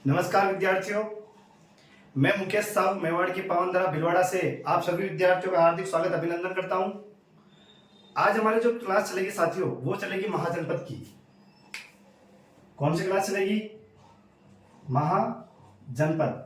नमस्कार विद्यार्थियों, मैं मुकेश साहू मेवाड़ की पावनधरा भिलवाड़ा से आप सभी विद्यार्थियों का हार्दिक स्वागत अभिनंदन करता हूं। आज हमारी जो क्लास चलेगी साथियों, वो चलेगी महाजनपद की। कौन सी क्लास चलेगी? महाजनपद।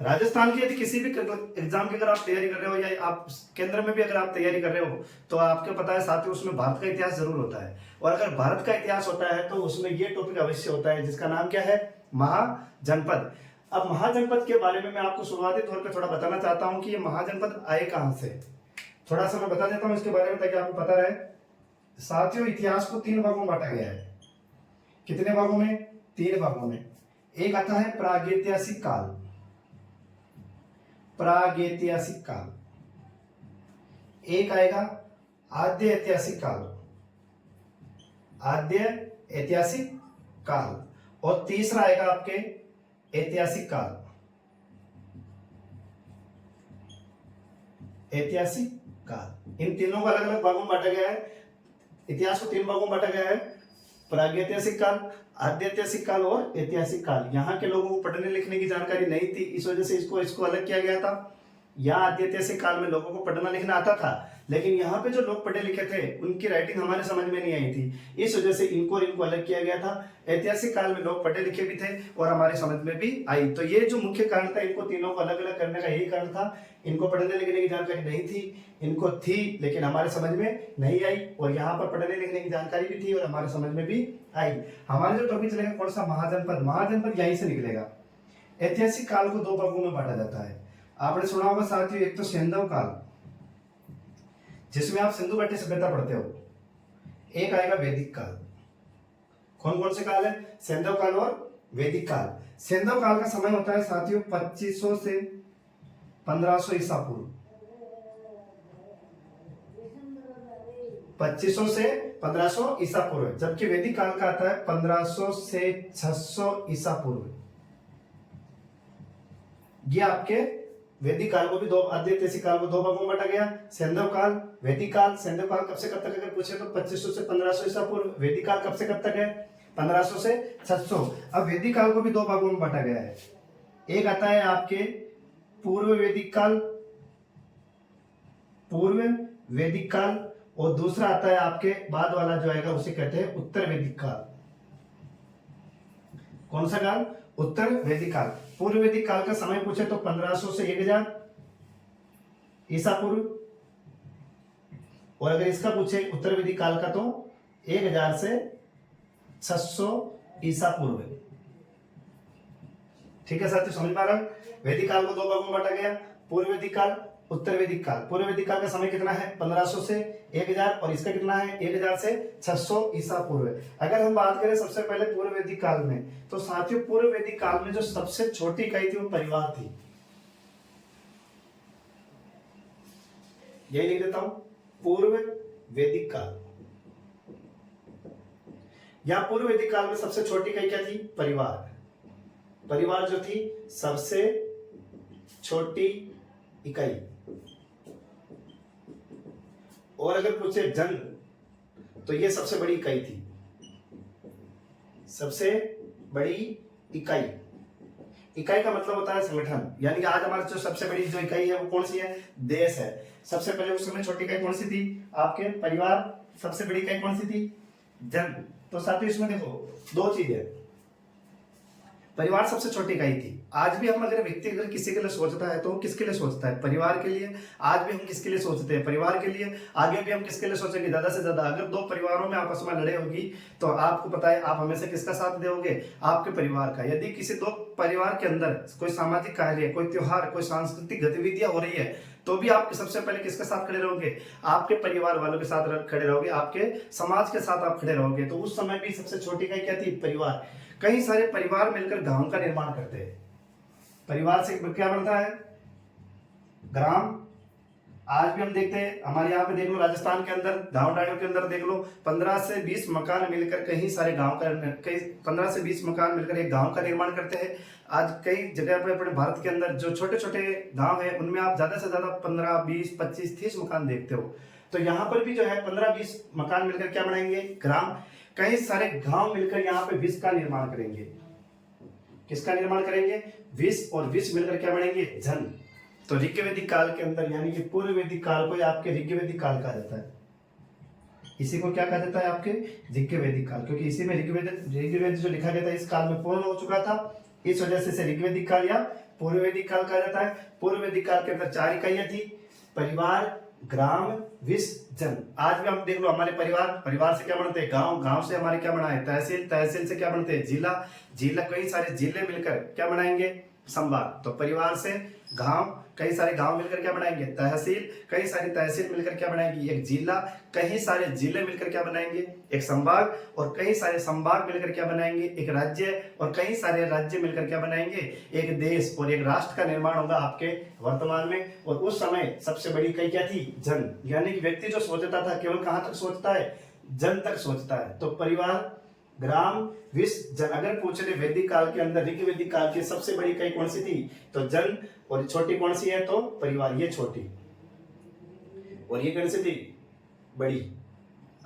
राजस्थान की यदि किसी भी एग्जाम की अगर आप तैयारी कर रहे हो या आप केंद्र में भी अगर आप तैयारी कर रहे हो तो आपको पता है साथियों, उसमें भारत का इतिहास जरूर होता है। और अगर भारत का इतिहास होता है तो उसमें ये टॉपिक अवश्य होता है जिसका नाम क्या है? महाजनपद। अब महाजनपद के बारे में मैं आपको शुरुआती तौर पे थोड़ा बताना चाहता हूं कि ये महाजनपद आए कहां से। थोड़ा सा मैं बता देता हूं इसके बारे में ताकि आपको पता रहे। साथियों, इतिहास को 3 भागों में बांटा गया है। कितने भागों में? 3 भागों में। एक आता है प्रागैतिहासिक काल। प्रागैतिहासिक काल। एक आएगा आद्य ऐतिहासिक काल। आद्य ऐतिहासिक काल। और तीसरा आएगा आपके ऐतिहासिक काल। ऐतिहासिक काल। इन तीनों को अलग अलग भागों में बांटा गया है। इतिहास को 3 भागों में बांटा गया है: प्रागैतिहासिक काल, आद्य ऐतिहासिक काल और ऐतिहासिक काल। यहाँ के लोगों को पढ़ने लिखने की जानकारी नहीं थी, इस वजह से इसको अलग किया गया था। यहाँ आद्य ऐतिहासिक काल में लोगों को पढ़ना लिखना आता था, लेकिन यहाँ पे जो लोग पढ़े लिखे थे उनकी राइटिंग हमारे समझ में नहीं आई थी, इस वजह से इनको अलग किया गया था। ऐतिहासिक काल में लोग पढ़े लिखे भी थे और हमारे समझ में भी आई। तो ये जो मुख्य कारण था, इनको तीनों को अलग अलग करने का यही कारण था। इनको पढ़ने लिखने की जानकारी नहीं थी, इनको थी लेकिन हमारे समझ में नहीं आई। और यहाँ पर पढ़ने लिखने की जानकारी भी थी और हमारे समझ में भी आई। हमारे जो टॉपिक चलेगा कौन सा? महाजनपद। महाजनपद यहीं से निकलेगा। ऐतिहासिक काल को 2 भागों में बांटा जाता है। आपने सुना होगा साथियों, एक तो सैंधव काल जिसमें आप सिंधु घाटी सभ्यता पढ़ते हो। एक आएगा वैदिक काल। कौन कौन से काल है? सैंधव काल और वैदिक काल। सैंधव काल का समय होता है साथियों 2500 से 1500 ईसा पूर्व। 2500 से 1500 ईसा पूर्व। जबकि वैदिक काल का आता है 1500 से 600 ईसा पूर्व। ये आपके वैदिक काल को भी आद्य ऐतिहासिक काल को 2 भागों में बांटा गया: सैंधव काल, वैदिक काल। सैंधव काल कब से कब तक अगर पूछे तो 2500 से 1500 ईसा पूर्व। वैदिक काल कब से कब तक है? 1500 से 600। अब वैदिक काल को भी 2 भागों में बांटा गया है। एक आता है आपके पूर्व वैदिक काल, पूर्व वैदिक काल, और दूसरा आता है आपके बाद वाला जो आएगा उसे कहते हैं उत्तर वैदिक काल। कौन सा काल? उत्तर वैदिक काल। पूर्व वैदिक काल का समय पूछे तो 1500 से 1000 ईसा पूर्व। और अगर इसका पूछे उत्तर वैदिक काल का तो 1000 से 600 ईसा पूर्व। ठीक है साथियों, समझ में आ रहा है? वैदिक काल को 2 भागों में बांटा गया: पूर्व वैदिक काल, उत्तर वैदिक काल। पूर्व वैदिक काल का समय कितना है? 1500 से 1000, और इसका कितना है? 1000 से 600 ईसा पूर्व। अगर हम बात करें सबसे पहले पूर्व वैदिक काल में, तो साथियों पूर्व वैदिक काल में जो सबसे छोटी इकाई थी वो परिवार थी। यही लिख देता हूं, पूर्व वैदिक काल। यहां पूर्व वैदिक काल में सबसे छोटी इकाई क्या थी? परिवार। परिवार जो थी सबसे छोटी इकाई। और अगर पूछे जंग तो ये सबसे बड़ी इकाई थी। सबसे बड़ी इकाई। इकाई का मतलब होता है संगठन, यानी कि आज हमारे जो सबसे बड़ी जो इकाई है वो कौन सी है? देश है। सबसे पहले उस समय छोटी इकाई कौन सी थी? आपके परिवार। सबसे बड़ी इकाई कौन सी थी? जंग। तो साथियों इसमें देखो 2 चीजें। परिवार सबसे छोटी इकाई थी। आज भी हम अगर व्यक्ति अगर किसी के लिए सोचता है तो किसके लिए सोचता है? परिवार के लिए। आज भी हम किसके लिए सोचते हैं? परिवार के लिए। आगे भी हम किसके लिए सोचेंगे? ज्यादा से ज्यादा अगर 2 परिवारों में आपस में लड़ाई होगी तो आपको पता है आप हमेशा किसका साथ दोगे? आपके परिवार का। यदि किसी 2 परिवार के अंदर कोई सामाजिक कार्य, कोई त्योहार, कोई सांस्कृतिक गतिविधियां हो रही है तो भी आप सबसे पहले किसके साथ खड़े रहोगे? आपके परिवार वालों के साथ खड़े रहोगे, आपके समाज के साथ आप खड़े रहोगे। तो उस समय भी सबसे छोटी इकाई क्या थी? परिवार। कई सारे परिवार मिलकर गांव का निर्माण करते हैं। परिवार से क्या बनता है? ग्राम। आज भी हम देखते हैं, हमारे यहाँ पे देख लो, राजस्थान के अंदर गांव डाड़ियों के अंदर देख लो, 15 से 20 मकान मिलकर कई सारे गांव का 15 से 20 मकान मिलकर एक गांव का निर्माण करते हैं। आज कई जगह पे अपने भारत के अंदर जो छोटे छोटे गांव है उनमें आप ज्यादा से ज्यादा 15, 20, 25, 30 मकान देखते हो। तो यहाँ पर भी जो है 15-20 मकान मिलकर क्या बनाएंगे? ग्राम। कई सारे गांव मिलकर यहाँ पे विश्व का निर्माण करेंगे। किसका निर्माण करेंगे? विष, और विष मिलकर क्या बनेंगे? जन। तो ऋग्वैदिक काल के अंदर यानी कि पूर्व वैदिक काल को आपके ऋग्वैदिक काल कहा जाता है। इसी को क्या कहा जाता है? आपके ऋग्वैदिक काल, क्योंकि इसी में ऋग्वेद जो लिखा गया था इस काल में पूर्ण हो चुका था, इस वजह से इसे ऋग्वैदिक काल या पूर्व वैदिक काल कहा जाता है। पूर्व वैदिक काल के अंदर 4 इकाइयां थी, परिवार, ग्राम, विष, जन। आज भी हम देख लो, हमारे परिवार से क्या बनते हैं? गांव, गांव से हमारे क्या बना है? तहसील, तहसील से क्या बनते हैं? जिला, जिला, कई सारे जिले मिलकर क्या बनाएंगे? संभाग। तो परिवार से गांव, कई सारे गांव मिलकर क्या बनाएंगे? तहसील, कई सारी तहसील मिलकर क्या बनाएंगी? एक जिला, कई सारे जिले मिलकर क्या बनाएंगे? एक संभाग, और कई सारे संभाग मिलकर क्या बनाएंगे? एक राज्य, और कई सारे राज्य मिलकर क्या बनाएंगे? एक देश और एक राष्ट्र का निर्माण होगा आपके वर्तमान में। और उस समय सबसे बड़ी इकाई क्या थी? जन। यानी कि व्यक्ति जो सोचता था केवल कहां तक सोचता है? जन तक सोचता है। तो परिवार, ग्राम, विष, जन। अगर पूछ रहे वैदिक काल के अंदर, ऋग्वैदिक काल की सबसे बड़ी इकाई कौन सी थी? तो जन। और छोटी कौन सी है? तो परिवार, ये छोटी। और ये कौन सी थी? बड़ी।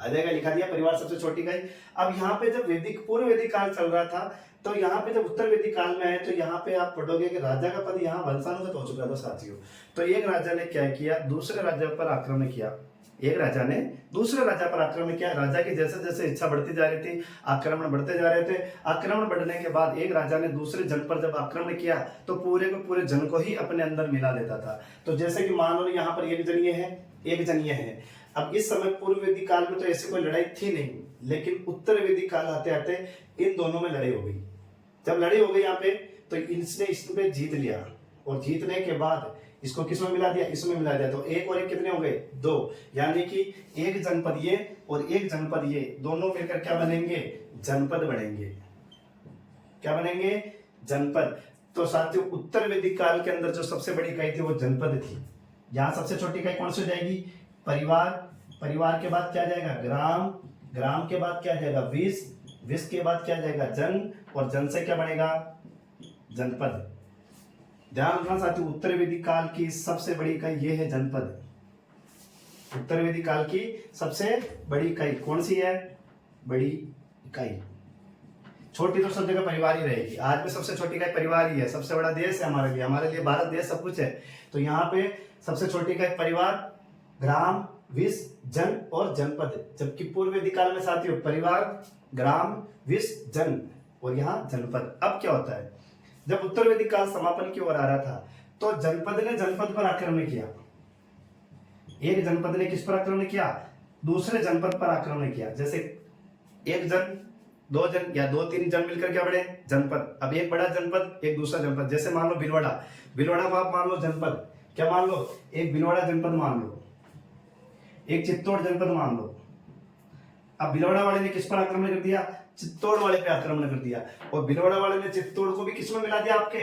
आ जाएगा, लिखा दिया, परिवार सबसे छोटी इकाई। अब यहाँ पे जब वैदिक पूर्व वैदिक काल चल रहा था, तो यहाँ पे जब उत्तर वैदिक काल में है, तो यहाँ पे आप पढ़ोगे कि राजा का पद यहाँ वंशानुगत हो चुका था साथियों। तो एक राजा ने क्या किया? दूसरे राजा पर आक्रमण किया। एक राजा ने दूसरे राजा पर आक्रमण किया। राजा की जैसे जैसे इच्छा बढ़ती जा रही थी, आक्रमण बढ़ते जा रहे थे। आक्रमण बढ़ने के बाद एक राजा ने दूसरे जन पर जब आक्रमण किया, तो पूरे के पूरे जन को ही अपने अंदर मिला लेता था। तो जैसे कि मान लो यहाँ पर एक जन ये है, एक जन ये है। अब इस समय पूर्व वैदिक काल में तो ऐसी कोई लड़ाई थी नहीं, लेकिन उत्तर वैदिक काल आते आते इन दोनों में लड़ाई हो गई। जब लड़ाई हो गई यहाँ पे, तो इसने इस पे जीत लिया, और जीतने के बाद इसको किसमें मिला दिया? इसमें मिला दिया। तो एक और एक कितने हो गए? 2। यानी कि एक जनपद ये और एक जनपद ये, दोनों मिलकर क्या बनेंगे? जनपद बनेंगे। क्या बनेंगे? जनपद। तो साथियों, उत्तर वैदिक काल के अंदर जो सबसे बड़ी इकाई थी वो जनपद थी। यहाँ सबसे छोटी इकाई कौन सी हो जाएगी? परिवार। परिवार के बाद क्या जाएगा? ग्राम। ग्राम के बाद क्या जाएगा? विष। विष के बाद क्या जाएगा? जन। और जन से क्या बनेगा? जनपद। ध्यान रखना साथियों, उत्तर वैदिक काल की सबसे बड़ी इकाई ये है जनपद। उत्तर वैदिक काल की सबसे बड़ी इकाई कौन सी है? बड़ी इकाई। छोटी तो सब जगह परिवार ही रहेगी। आज में सबसे छोटी इकाई परिवार ही है। सबसे बड़ा देश है हमारे लिए भारत देश सब कुछ है। तो यहाँ पे सबसे छोटी इकाई परिवार, ग्राम, विष, जन और जनपद। जबकि पूर्व वैदिक काल में साथियों परिवार, ग्राम, विष, जन और यहाँ जनपद। अब क्या होता है, जब उत्तर वैदिक काल समापन की ओर आ रहा था, तो जनपद ने जनपद पर आक्रमण किया। एक जनपद ने किस पर आक्रमण किया? दूसरे जनपद पर आक्रमण किया। जैसे एक जन, 2 जन या 2-3 जन मिलकर क्या बने? जनपद। अब एक बड़ा जनपद, एक दूसरा जनपद। जैसे मान लो भीलवाड़ा, भीलवाड़ा को आप मान लो जनपद। क्या मान लो? एक भीलवाड़ा जनपद मान लो, एक चित्तौड़ जनपद मान लो। अब भीलवाड़ा वाले ने किस पर आक्रमण कर दिया? चित्तौड़ वाले पे आक्रमण कर दिया। और भीलवाड़ा वाले ने चित्तौड़ को भी किसमें मिला दिया? आपके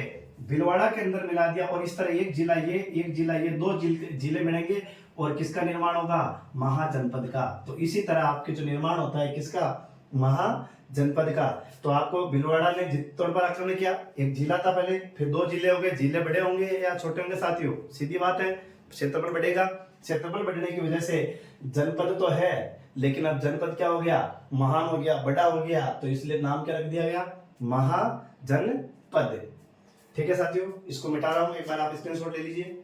भीलवाड़ा के अंदर मिला दिया। और इस तरह एक जिला ये, एक जिला ये, 2 जिले बनेंगे और किसका निर्माण होगा? महाजनपद का। तो इसी तरह आपके जो निर्माण होता है किसका? महाजनपद का। तो आपको भीलवाड़ा ने चित्तौड़ पर आक्रमण किया, एक जिला था पहले, फिर 2 जिले हो गए। जिले बड़े होंगे या छोटे होंगे साथियों? सीधी बात है, क्षेत्रफल बढ़ेगा। क्षेत्रफल बढ़ने की वजह से जनपद तो है, लेकिन अब जनपद क्या हो गया? महान हो गया, बड़ा हो गया। तो इसलिए नाम क्या रख दिया गया? महाजनपद। ठीक है साथियों, इसको मिटा रहा हूं, एक बार आप स्क्रीनशॉट ले लीजिए।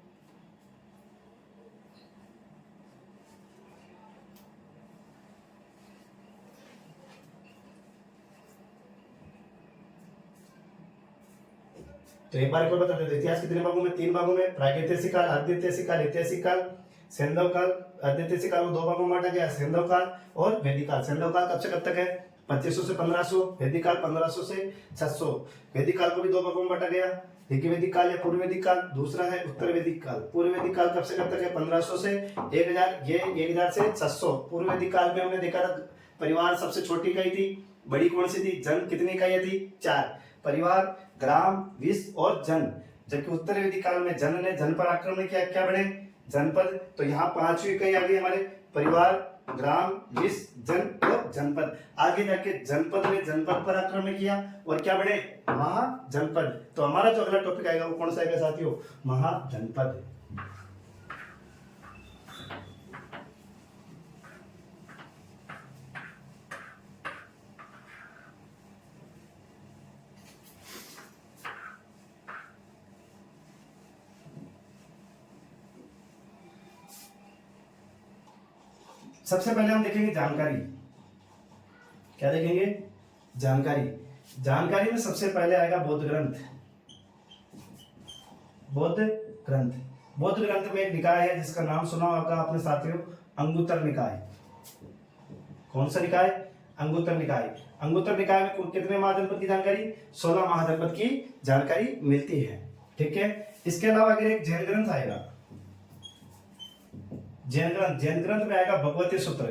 तो एक बार को बता देते, इतिहास कितने भागों में? 3 भागों में। प्रागैतिहासिक काल, अर्धैतिहासिक काल, ऐतिहासिक काल। सैंधव काल, अर्धैतिहासिक काल को 2 भागों में बांटा गया, सैंधव काल और वैदिक काल। सैंधव काल कब से कब तक है? 2500 से 1500। वैदिक काल 1500 से 600। वैदिक काल को भी 2 भागों में बांटा गया, ऋग्वैदिक काल या पूर्व वैदिक काल। दूसरा है उत्तर वैदिक काल। पूर्व वैदिक काल कब से कब तक है? 1500 से 1000, ये 1000 से 600। पूर्व वैदिक काल में हमने देखा था परिवार सबसे छोटी इकाई थी, बड़ी कौन सी थी? जन। कितनी इकाइयां थी? 4। परिवार, ग्राम, विष और जन। जबकि उत्तर वैदिक काल में जन ने जन पर आक्रमण किया, क्या बने? जनपद। तो यहाँ 5वीं इकाई आ गई हमारे, परिवार, ग्राम, विष, जन और जनपद। आगे जाके जनपद ने जनपद पर आक्रमण किया और क्या बने? महाजनपद। तो हमारा जो अगला टॉपिक आएगा वो कौन सा आएगा साथियों? महाजनपद। सबसे पहले हम देखेंगे जानकारी। क्या देखेंगे? जानकारी। जानकारी में सबसे पहले आएगा बौद्ध ग्रंथ। बौद्ध ग्रंथ। बौद्ध ग्रंथ में एक निकाय है जिसका नाम सुना होगा आपने साथियों, अंगुत्तर निकाय। कौन सा निकाय? अंगुत्तर निकाय। अंगुत्तर निकाय में कुल कितने महाजनपद की जानकारी? 16 महाजनपद की जानकारी मिलती है। ठीक है। इसके अलावा अगर एक जैन ग्रंथ आएगा, जैन ग्रंथ में आएगा भगवती सूत्र।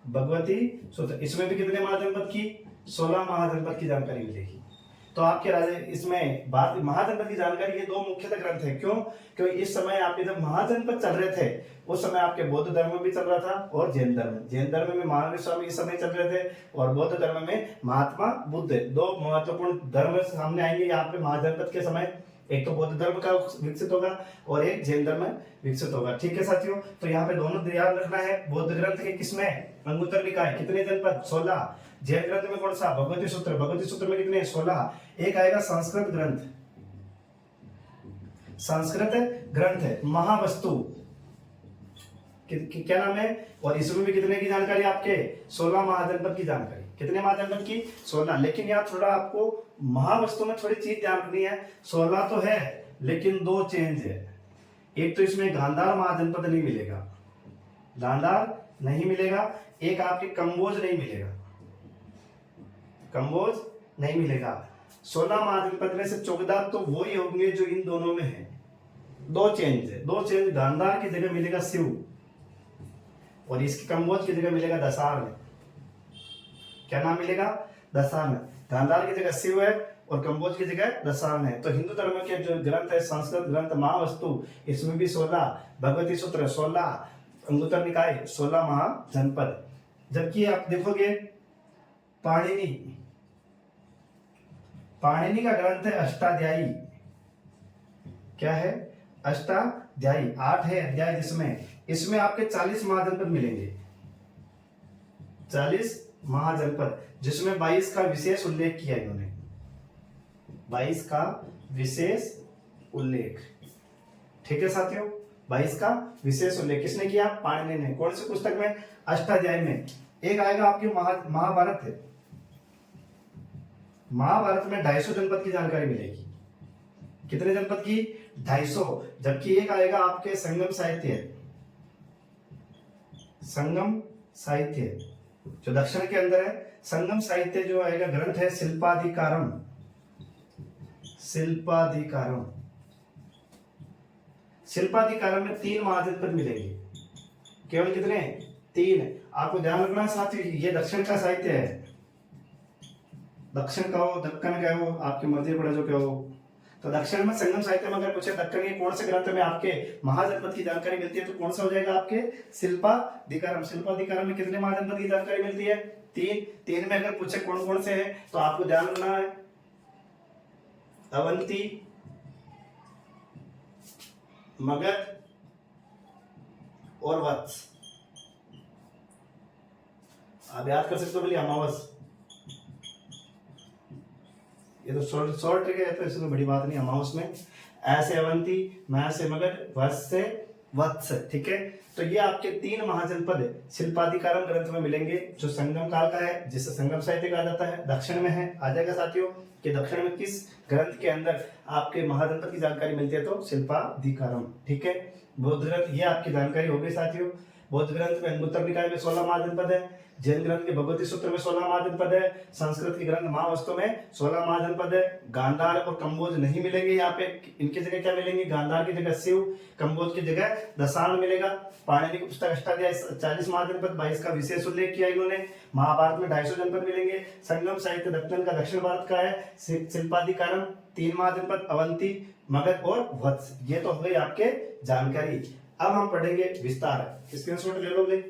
भगवती सूत्र, इसमें भी कितने महाजनपद की? 16 महाजनपद की जानकारी मिलेगी। तो आपके राज्य इसमें बात महाजनपद की जानकारी, ये दो मुख्यतः ग्रंथ है। क्यों? क्योंकि इस समय आपके जब महाजनपद चल रहे थे उस समय आपके बौद्ध धर्म भी चल रहा था और जैन धर्म में महावीर स्वामी इस समय चल रहे थे और बौद्ध धर्म में महात्मा बुद्ध। दो महत्वपूर्ण धर्म सामने आएंगे यहाँ पे महाजनपद के समय। एक तो बौद्ध धर्म का विकसित होगा और एक जैन धर्म विकसित होगा। ठीक है साथियों, तो यहाँ पे दोनों ध्यान रखना है। बौद्ध ग्रंथ के किसमें? अंगुत्तर निकाय। कितने जनपद? 16। जैन ग्रंथ में कौन सा? भगवती सूत्र। भगवती सूत्र में कितने? 16। एक आएगा संस्कृत ग्रंथ। संस्कृत ग्रंथ है महावस्तु। क्या नाम है? और इसमें भी कितने की जानकारी आपके? 16 महाजनपद की जानकारी। कितने महाजनपद की? 16। लेकिन यहाँ थोड़ा आपको महावस्तु में थोड़ी चीज ध्यान रखनी है। 16 तो है लेकिन दो चेंज है। एक तो इसमें गांधार महाजनपद नहीं मिलेगा, गांधार नहीं मिलेगा। एक आपके कंबोज नहीं मिलेगा, कंबोज नहीं मिलेगा। 16 महाजनपद में से 14 तो वो ही होंगे जो इन दोनों में है। दो चेंज है, दो चेंज। गांधार की जगह मिलेगा शिव और इसकी कंबोज की जगह मिलेगा दशार्ण। क्या नाम मिलेगा? दशार्ण। गांधार की जगह शिव है और कंबोज की जगह दशार्ण है। तो हिंदू धर्म के जो ग्रंथ है संस्कृत ग्रंथ महावस्तु, इसमें भी 16, भगवती सूत्र 16, अंगुत्तर निकाय 16 महाजनपद। जबकि आप देखोगे पाणिनि, पाणिनि का ग्रंथ है अष्टाध्यायी। क्या है? अष्टाध्यायी। 8 है अध्याय जिसमें, इसमें आपके 40 महाजनपद मिलेंगे। 40 महाजनपद जिसमें 22 का विशेष उल्लेख किया इन्होंने। 22 का विशेष उल्लेख। ठीक है साथियों, 22 का विशेष उल्लेख किसने किया? पाणिनि ने। कौन सी पुस्तक में? अष्टाध्यायी में। एक आएगा आपकी महाभारत है। महाभारत में 250 जनपद की जानकारी मिलेगी। कितने जनपद की? 250। जबकि एक आएगा आपके संगम साहित्य। संगम साहित्य जो दक्षिण के अंदर है। संगम साहित्य जो आएगा ग्रंथ है शिल्पाधिकारम। शिल्पाधिकारम। शिल्पाधिकारम में 3 महाजनपद मिलेंगे। केवल कितने? 3। आपको ध्यान रखना साथियों, ये दक्षिण का साहित्य है। दक्षिण का हो, दक्कन का हो, आपकी मर्जी पड़े जो क्या हो। तो दक्षिण में संगम साहित्य में अगर पूछे दक्कन के कौन से ग्रंथ में आपके महाजनपद की जानकारी मिलती है तो कौन सा हो जाएगा आपके? शिल्पाधिकारम। शिल्पाधिकारम में कितने महाजनपद की जानकारी मिलती है? 3 में अगर पूछे कौन कौन से हैं तो आपको ध्यान रखना है अवंती, मगध और वत्स। आप याद कर सकते हो बोलिए अमावस। ये तो शॉर्ट ट्रिक है तो इसमें बड़ी बात नहीं। अमावस में ऐसे अवंती, मैं से मगध, वत्स से वत्स। ठीक है, तो ये आपके 3 महाजनपद शिल्पाधिकारम ग्रंथ में मिलेंगे जो संगम काल का है, जिसे संगम साहित्य कहा जाता है। दक्षिण में है, आ जाएगा साथियों कि दक्षिण में किस ग्रंथ के अंदर आपके महाजनपद की जानकारी मिलती है तो शिल्पाधिकारम। ठीक है, बौद्ध ग्रंथ ये आपकी जानकारी हो गई साथियों। बौद्ध ग्रंथ में अंगुत्तर निकाय में 16 महाजनपद है। जैन ग्रंथ के भगवती सूत्र में 16 महाजनपद है। संस्कृत के ग्रंथ महावस्तु में 16 महाजनपद है। गांधार और कंबोज नहीं मिलेंगे यहाँ पे। इनकी जगह क्या मिलेंगे? गांधार की जगह शिव, कंबोज की जगह दशार्ण मिलेगा। पाणिनि की पुस्तक अष्टाध्यायी 40 महाजनपद, 22 का विशेष उल्लेख किया इन्होंने। महाभारत में 250 जनपद मिलेंगे। संगम साहित्य दक्षिण का दक्षिण भारत का है। शिल्पाधिकारम 3 महाजनपद, अवंती, मगध और वत्स। ये तो हो गई आपके जानकारी। अब हम पढ़ेंगे विस्तार। स्क्रीनशॉट ले लोगे?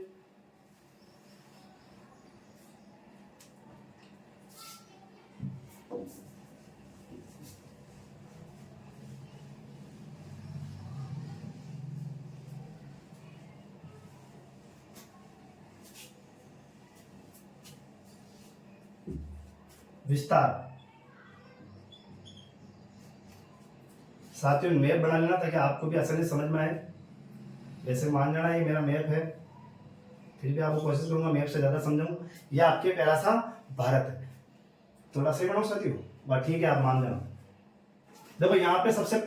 विस्तार साथियों मैप बना लेना ताकि आपको भी आसानी समझ में आए। वैसे मान जाना ये मेरा मैप है, फिर भी आपको कोशिश करूंगा मैप से ज्यादा समझाऊं। ये आपके प्यारा सा भारत है। थोड़ा सही बनाओ साथियों, बस ठीक है, आप मान जाना। देखो यहाँ पे सबसे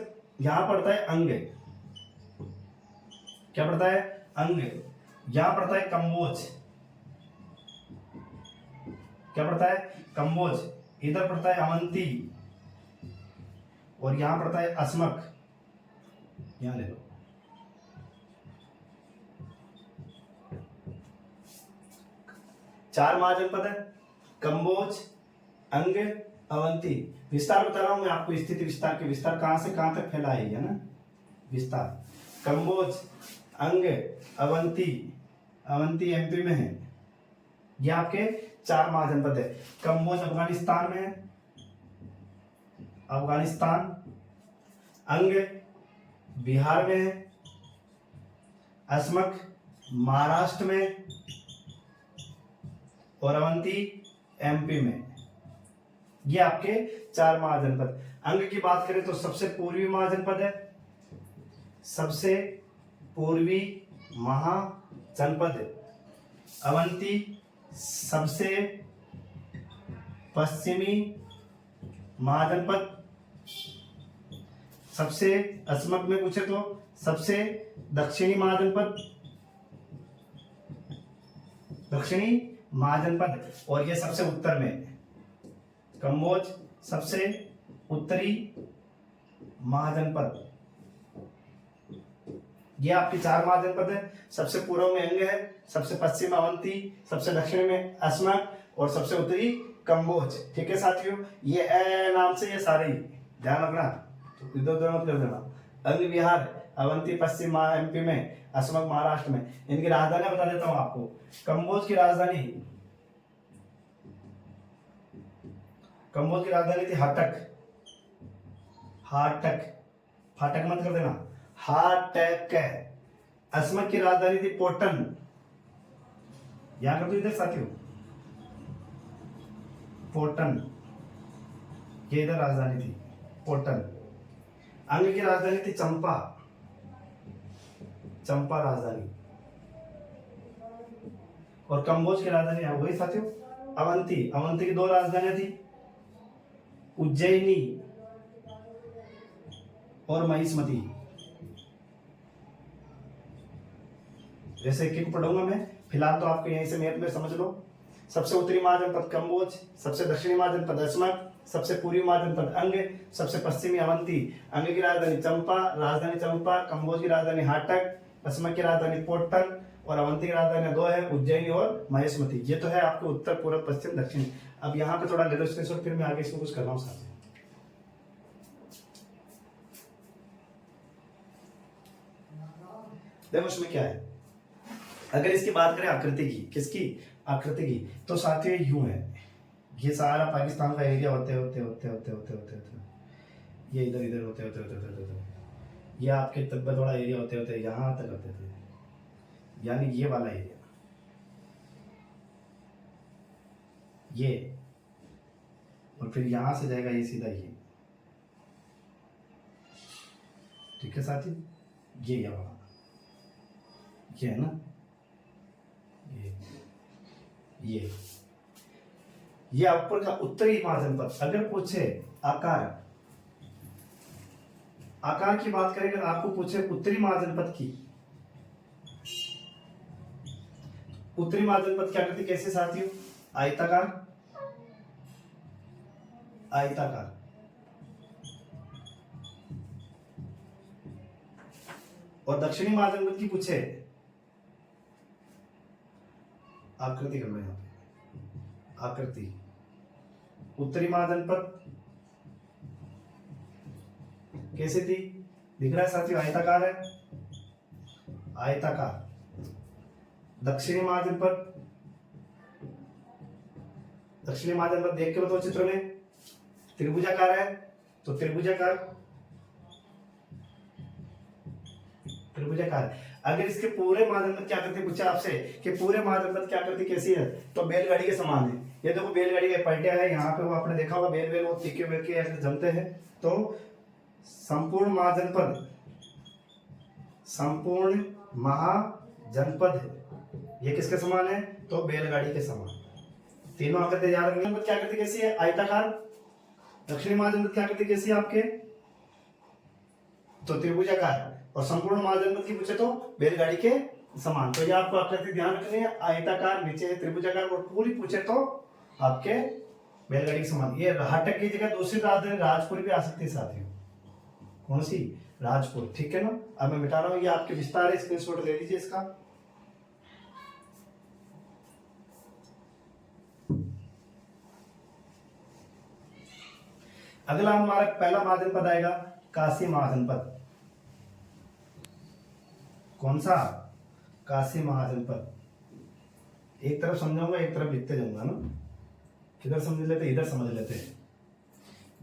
यहाँ पड़ता है अंग, क्या पड़ता है? अंग। यहाँ पड़ता है कम्बोज, क्या पड़ता है? कम्बोज। इधर पड़ता है अवंती, और यहां पड़ता है अस्मक। यहां ले लो। चार महाजनपद है, कम्बोज, अंग, अवंती। विस्तार बता रहा हूं मैं आपको, स्थिति विस्तार के, विस्तार कहां से कहां तक फैला है ना, विस्तार। कम्बोज, अंग, अवंती। अवंती एमपी में है। ये आपके चार महाजनपद है। कम्बोज अफगानिस्तान में है, अफगानिस्तान। अंग बिहार में है, अस्मक महाराष्ट्र में, और अवंती एमपी में। ये आपके चार महाजनपद। अंग की बात करें तो सबसे पूर्वी महाजनपद है, सबसे पूर्वी महाजनपद। अवंती सबसे पश्चिमी महाजनपद। सबसे अस्मक में पूछे तो सबसे दक्षिणी महाजनपद, दक्षिणी महाजनपद। और ये सबसे उत्तर में कम्बोज सबसे उत्तरी महाजनपद। ये आपकी चार महाजनपद है। सबसे पूर्व में अंग है, सबसे पश्चिम अवंती, सबसे दक्षिण में अस्मक, और सबसे उत्तरी कम्बोज। ठीक है साथियों, ये ए नाम से ये सारे ध्यान रखना, तो इधर उधर मत कर देना। अंग बिहार, अवंती पश्चिम एमपी में, अस्मक महाराष्ट्र में। इनकी राजधानी बता देता हूं आपको। कम्बोज की राजधानी, कम्बोज की राजधानी थी हाटक। हाटक, फाटक मत कर देना, हाटक। अस्मक की राजधानी थी पोटन। यहां कर दो इधर साथियों, पोटन। ये इधर राजधानी थी पोटन। अंग की राजधानी थी चंपा, चंपा राजधानी। और कम्बोज की राजधानी हो गई साथियों अवंती। अवंती की दो राजधानियां थी, उज्जैनी और महिष्मती। जैसे एक पढ़ूंगा मैं, फिलहाल तो आपको यहीं से मैप में समझ लो। सबसे उत्तरी महाजनपद कम्बोज, सबसे दक्षिणी महाजनपद अस्मक, सबसे पूर्वी महाजनपद अंग, सबसे पश्चिमी अवंती। अंग की राजधानी चंपा, राजधानी चंपा। कम्बोज की राजधानी हाटक, अस्मक की राजधानी पोटन, और अवंती की राजधानी दो है, उज्जैनी और महिष्मती। ये तो है आपके उत्तर, पूर्व, पश्चिम, दक्षिण। अब यहाँ पे थोड़ा ले लो स्क्रीनशॉट, फिर मैं आगे इसको कुछ कर रहा हूँ साथ। देखो उसमें क्या है, अगर इसकी बात करें आकृति की, किसकी? आकृति की, तो साथियों यूं है। ये सारा पाकिस्तान का एरिया होते होते होते होते होते होते होते ये इधर इधर होते होते होते होते होते ये आपके तिब्बत वाला एरिया होते होते यहाँ तक होते थे, यानी ये वाला एरिया, ये, और फिर यहां से जाएगा ये सीधा ये। ठीक है साथी, ये वाला, ये है ना, ये ऊपर का उत्तरी महाजनपद। अगर पूछे आकार, आकार की बात करें, अगर आपको पूछे उत्तरी महाजनपद की, उत्तरी महाजनपद क्या करती, कैसे साथियों? आयताकार, आयताकार। और दक्षिणी महाजनपद की पूछे आकृति कर लो यहां पे, आकृति। उत्तरी महाजनपद कैसे थी, दिख रहा है साथियों? आयताकार है, आयताकार। दक्षिणी महाजनपद, दक्षिणी महाजनपद देख के बताओ चित्र में, त्रिभुजाकार है, तो त्रिभुजाकार, त्रिभुजाकार। अगर इसके पूरे महाजनपद क्या करते, पूछा आपसे कि पूरे महाजनपद क्या करती, कैसी है, तो बैलगाड़ी के समान है। ये देखो बैलगाड़ी के पलटिया है, यहाँ पे वो आपने देखा होगा, बैल बैल वो तीखे बैल के ऐसे जमते हैं। तो संपूर्ण महाजनपद, संपूर्ण महाजनपद ये किसके समान है? तो बैलगाड़ी के समान। तीनों आकृति याद रखनी। क्या आकृति कैसी है? आयताकार। दक्षिणी महाजनपद की आकृति कैसी है आपके? तो त्रिभुजाकार। और संपूर्ण महाजनपद की पूछे तो बैलगाड़ी के समान। तो ये आपको आकृति ध्यान रखनी है। आयताकार, नीचे है त्रिभुजाकार, और पूरी पूछे तो आपके बैलगाड़ी के समान। ये हाटक की जगह दूसरी राजधानी राजपुर भी आ सकती है साथियों। कौन सी? राजपुर। ठीक है ना। अब मैं मिटा रहा हूँ, ये आपके विस्तार है, स्क्रीनशॉट ले लीजिए इसका। अगला हमारा पहला महाजनपद आएगा काशी महाजनपद। कौन सा? काशी महाजनपद। एक तरफ समझाऊंगा, एक तरफ लिखते जाऊंगा ना। किधर समझ लेते? इधर समझ लेते हैं।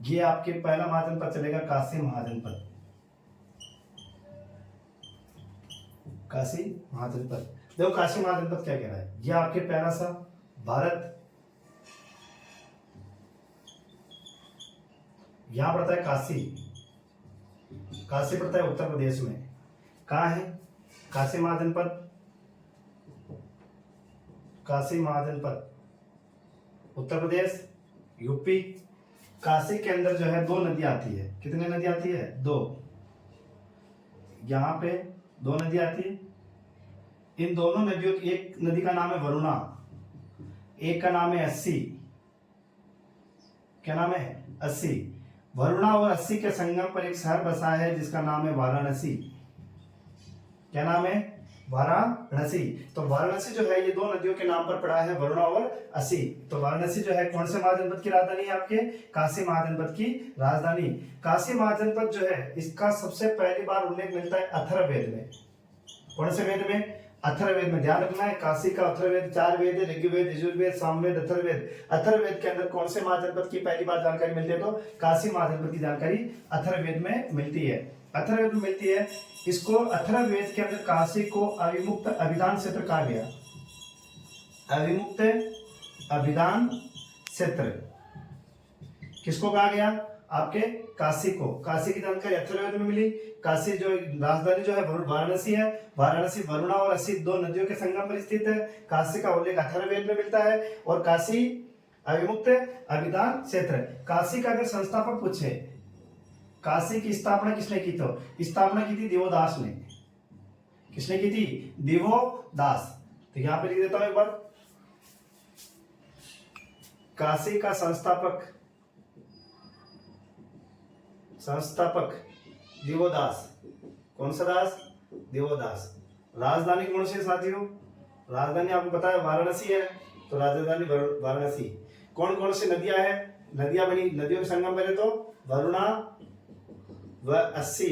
ये आपके पहला महाजनपद चलेगा काशी महाजनपद। काशी महाजनपद। देखो काशी महाजनपद क्या कह रहा है। ये आपके पहला सा भारत, यहां पड़ता है काशी। काशी पड़ता है उत्तर प्रदेश में। कहाँ है काशी महाजनपद? काशी महाजनपद उत्तर प्रदेश, यूपी। काशी के अंदर जो है 2 नदियां आती है। कितनी नदी आती है? 2। यहाँ पे 2 नदी आती है। इन दोनों नदियों की, एक नदी का नाम है वरुणा, एक का नाम है अस्सी। क्या नाम है? अस्सी। वरुणा और अस्सी के संगम पर एक शहर बसा है जिसका नाम है वाराणसी। क्या नाम है? वाराणसी। तो वाराणसी जो है ये 2 नदियों के नाम पर पड़ा है, वरुणा और अस्सी। तो वाराणसी जो है कौन से महाजनपद की राजधानी है आपके? काशी महाजनपद की राजधानी। काशी महाजनपद जो है इसका सबसे पहली बार उल्लेख मिलता है अथर्ववेद में। कौन से वेद में? अथर्ववेद में। ध्यान रखना है, काशी का अथर्ववेद 4 वेद है, ऋग्वेद, यजुर्वेद, सामवेद, अथर्ववेद। अथर्ववेद के अंदर कौन से महाजनपद की पहली बार जानकारी मिलती है? तो काशी महाजनपद की जानकारी अथर्ववेद में मिलती है। अथर्ववेद में मिलती है। इसको अथर्ववेद के अंदर काशी को अविमुक्त अभिधान क्षेत्र कहा गया। अविमुक्त अभिधान क्षेत्र किसको कहा गया? आपके काशी को। काशी की जानकारी अथर्ववेद में मिली। काशी जो राजधानी जो है वाराणसी है। वाराणसी वरुणा और अस्सी 2 नदियों के संगम पर स्थित है। काशी का उल्लेख अथर्ववेद में मिलता है। और काशी अविमुक्त अभिधान क्षेत्र। काशी का अगर संस्थापक पूछे, काशी की स्थापना किसने की? तो स्थापना की थी दिवोदास ने। किसने की थी? दिवोदास। तो यहां पे लिख देता हूं एक बार, काशी का संस्थापक दिवोदास। कौन सा दास? दिवोदास। राजधानी कौन सी है साथियों? राजधानी आपको पता है वाराणसी है, तो राजधानी वाराणसी। कौन कौन सी नदियां हैं? नदियां बनी, नदियों के संगम पहले तो वरुणा व अस्सी।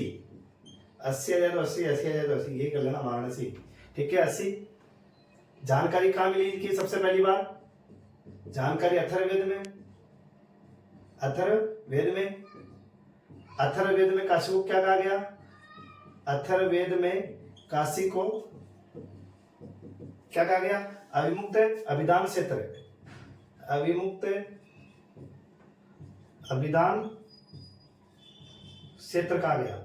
80 आ जाए तो 80, 80 आ जाए तो 80, ये कर लेना वाराणसी। ठीक है 80। जानकारी कहां मिली इनकी सबसे पहली बार? जानकारी अथर्ववेद में। अथर्ववेद में। अथर्ववेद में काशी को क्या कहा गया? अथर्ववेद में काशी को क्या कहा गया? अविमुक्त अभिधान क्षेत्र। अविमुक्त अभिधान क्षेत्र कहा गया।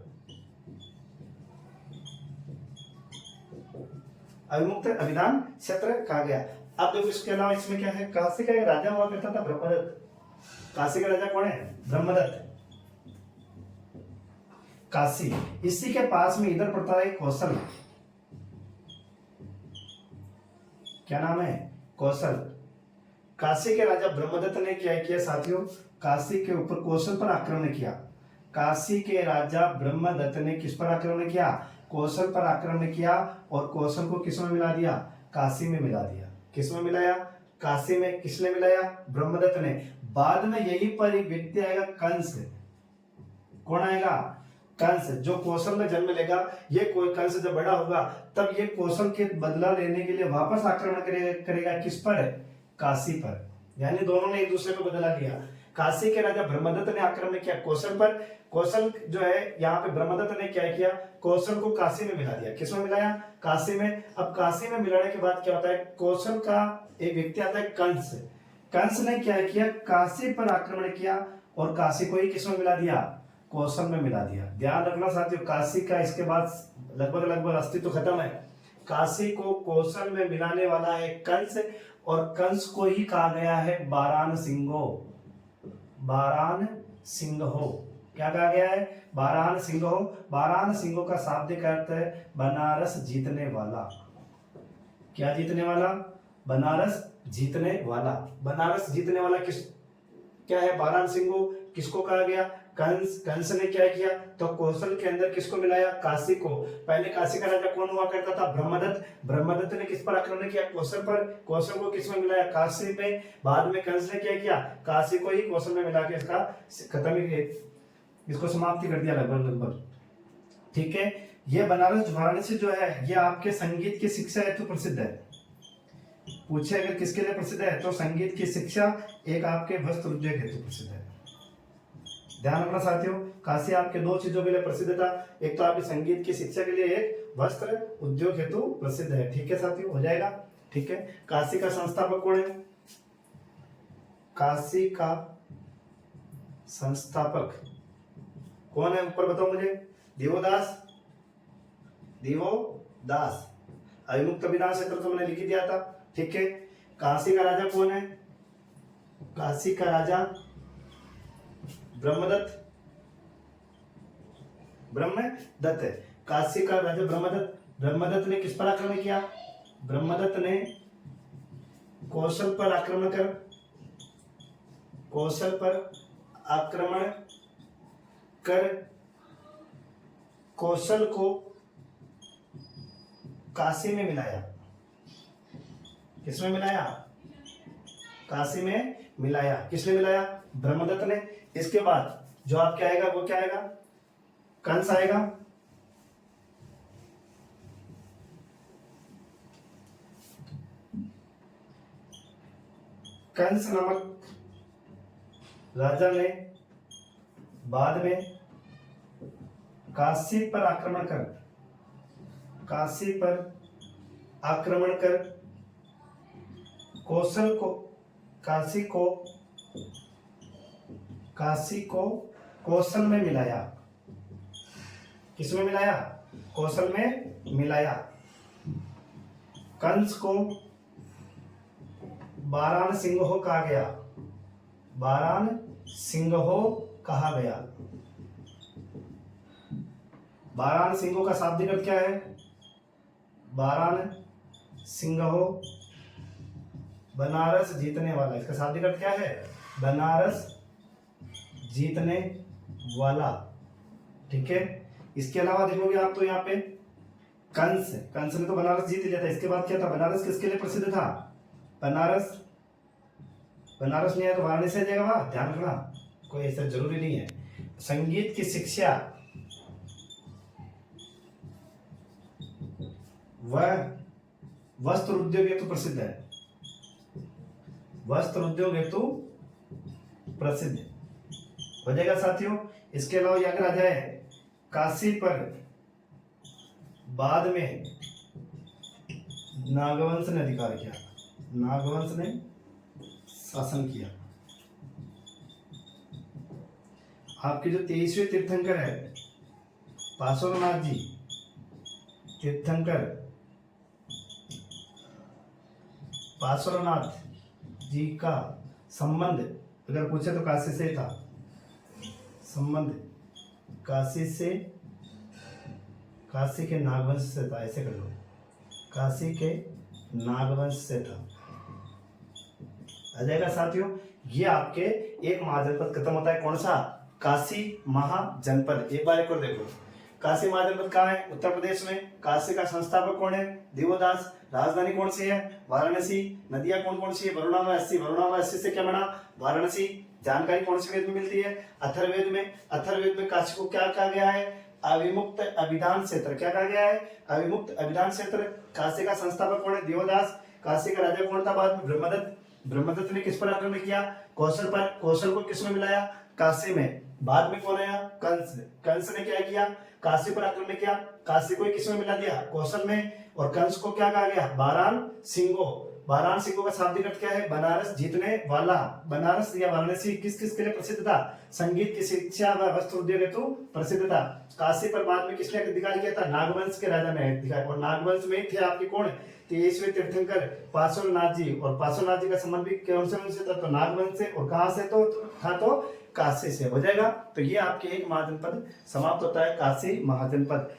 अविमुक्त अभिधान क्षेत्र कहा गया। अब देखो इसके अलावा इसमें क्या है? काशी का एक राजा हुआ करता था ब्रह्मदत्त। काशी का राजा कौन है? ब्रह्मदत्त। काशी, इसी के पास में इधर पड़ता है कौशल। क्या नाम है? कौशल। काशी के राजा ब्रह्मदत्त ने क्या किया साथियों? काशी के ऊपर कौशल पर आक्रमण किया। काशी के राजा ब्रह्मदत्त ने किस पर आक्रमण किया? कौशल पर आक्रमण किया। और कौशल को किस में मिला दिया? काशी में मिला दिया। किस में मिलाया? काशी में। किसने मिलाया? ब्रह्मदत्त ने। बाद में यहीं पर एक व्यक्ति आएगा, कंस। कौन आएगा? कंस, जो कौशल में जन्म लेगा। ये कोई कंस जब बड़ा होगा तब ये कौशल के बदला लेने के लिए वापस आक्रमण करेगा। किस पर? काशी पर। यानी दोनों ने एक दूसरे को बदला लिया। काशी के राजा ब्रह्मदत्त ने आक्रमण किया कौशल पर। कौशल जो है यहाँ पे ब्रह्मदत्त ने क्या किया? कौशल को काशी में मिला दिया। किसमें मिलाया? काशी में। अब काशी में मिलाने के बाद क्या होता है? कौशल का एक व्यक्ति आता है कंस। कंस ने क्या किया? काशी पर आक्रमण किया और काशी को ही किसमें मिला दिया? कौशल में मिला दिया। ध्यान रखना साथियों, काशी का इसके बाद लगभग लगभग अस्तित्व खत्म है। काशी को कौशल में मिलाने वाला है कंस, और कंस को ही कहा गया है वाराणसिंहो। वाराणसिंहो क्या कहा गया है? वाराणसिंहो। वाराणसिंहो का शाब्दिक अर्थ है बनारस जीतने वाला। क्या जीतने वाला? बनारस जीतने वाला। बनारस जीतने वाला किस क्या है? वाराणसिंहो। किसको कहा गया? कंस। कंस ने क्या किया? तो कौशल के अंदर किसको मिलाया? काशी को। पहले काशी का राजा कौन हुआ करता था? ब्रह्मदत्त। ब्रह्मदत्त ने किस पर आक्रमण किया? कौशल पर। कौशल को किस में मिलाया? काशी में। बाद में कंस ने क्या किया? काशी को ही कौशल में मिला के इसका खत्म ही, इसको समाप्ति कर दिया लगभग लगभग। ठीक है। ये बनारस वाराणसी जो है ये आपके संगीत की शिक्षा हेतु प्रसिद्ध है। पूछे अगर किसके लिए प्रसिद्ध है तो संगीत की शिक्षा, एक आपके वस्त्र उद्योग हेतु प्रसिद्ध है। ध्यान रखना साथियों, काशी आपके दो चीजों के लिए प्रसिद्ध था, एक तो आपके संगीत की शिक्षा के लिए, एक वस्त्र उद्योग हेतु प्रसिद्ध है। ठीक है साथियों, हो जाएगा। ठीक है। काशी का संस्थापक कौन है? काशी का संस्थापक कौन है? ऊपर बताओ मुझे। दिवोदास। दिवोदास। अविमुक्त विधान क्षेत्र तो मैंने लिख दिया था। ठीक है। काशी का राजा कौन है? काशी का राजा ब्रह्मदत्त। ब्रह्मदत्त है। काशी का राजा ब्रह्मदत्त। ब्रह्मदत्त ने किस पर आक्रमण किया? ब्रह्मदत्त ने कौशल पर आक्रमण कर, कौशल पर आक्रमण कर कौशल को काशी में मिलाया। किसमें मिलाया? काशी में मिलाया। किसने मिलाया? ब्रह्मदत्त ने। इसके बाद जो आपके आएगा वो क्या आएगा? कंस आएगा। कंस नामक राजा ने बाद में काशी पर आक्रमण कर, काशी पर आक्रमण कर कौशल को, काशी को कौशल में मिलाया। किसमें मिलाया? कौशल में मिलाया। कंस को वाराणसिंहो कहा गया। वाराणसिंहो कहा गया। वाराणसिंहो का शाब्दिक अर्थ क्या है? वाराणसिंहो बनारस जीतने वाला। इसका शाब्दिक अर्थ क्या है? बनारस जीतने वाला। ठीक है। इसके अलावा देखोगे आप तो यहाँ पे कंस ने तो बनारस जीत लिया था। इसके बाद क्या था? बनारस किसके लिए प्रसिद्ध था? बनारस नहीं है तो वाराणसी आ जाएगा। वहां ध्यान रखना, कोई ऐसा जरूरी नहीं है। संगीत की शिक्षा वह वस्त्र उद्योग हेतु प्रसिद्ध है। वस्त्र उद्योग हेतु प्रसिद्ध हो जाएगा साथियों। इसके अलावा अगर आ जाए काशी पर बाद में नागवंश ने अधिकार किया। नागवंश ने शासन किया। आपके जो 23वें तीर्थंकर है पार्श्वनाथ जी तीर्थंकर, पार्श्वनाथ जी का संबंध अगर पूछे तो काशी से था। संबंध काशी से, काशी के नागवंश से था। ऐसे कर लो, काशी के नागवंश से था। आ जाएगा साथियों। ये आपके एक महाजनपद खत्म होता है। कौन सा? काशी महाजनपद। एक बार एक और देखो, काशी महाजनपद कहाँ है? उत्तर प्रदेश में। काशी का संस्थापक कौन है? दिवोदास। राजधानी कौन सी है? वाराणसी। नदियां कौन कौन सी है? वरुणा व अस्सी। वरुणा व अस्सी से क्या बना? वाराणसी। जानकारी कौन से वेद में मिलती है? अथर्ववेद में। अथर्ववेद में काशी को क्या कहा गया है? अविमुक्त अभिधान क्षेत्र। क्या कहा गया है? अविमुक्त अभिधान क्षेत्र। काशी का संस्थापक कौन है? दिवोदास। काशी का राजा कौन था बाद में? ब्रह्मदत्त। ब्रह्मदत्त ने किस पर आक्रमण किया? कौशल पर। कौशल को किसमें मिलाया? काशी में। बाद में कौन आया? कंस। कंस ने क्या किया? काशी पर आक्रमण किया। काशी को किसमें मिला दिया? कौशल में। और कंस को क्या कहा गया? वाराणसिंहो। वाराणसी का शाब्दिक अर्थ क्या है? बनारस जीतने वाला। बनारस या वाराणसी किस किस के लिए प्रसिद्ध था? संगीत की शिक्षा व वस्त्र उद्योग हेतु प्रसिद्ध था। काशी पर बाद में किसने अधिकार किया था? नागवंश के राजा ने अधिकार, और नागवंश में थे आपके कौन? 23वें तीर्थंकर पार्श्वनाथ जी, और पार्श्वनाथ जी का संबंध भी कौन से वंश से था? तो नागवंश से। और कहां से तो था? तो काशी से। हो जाएगा। तो ये आपके एक महाजनपद समाप्त होता है, काशी महाजनपद।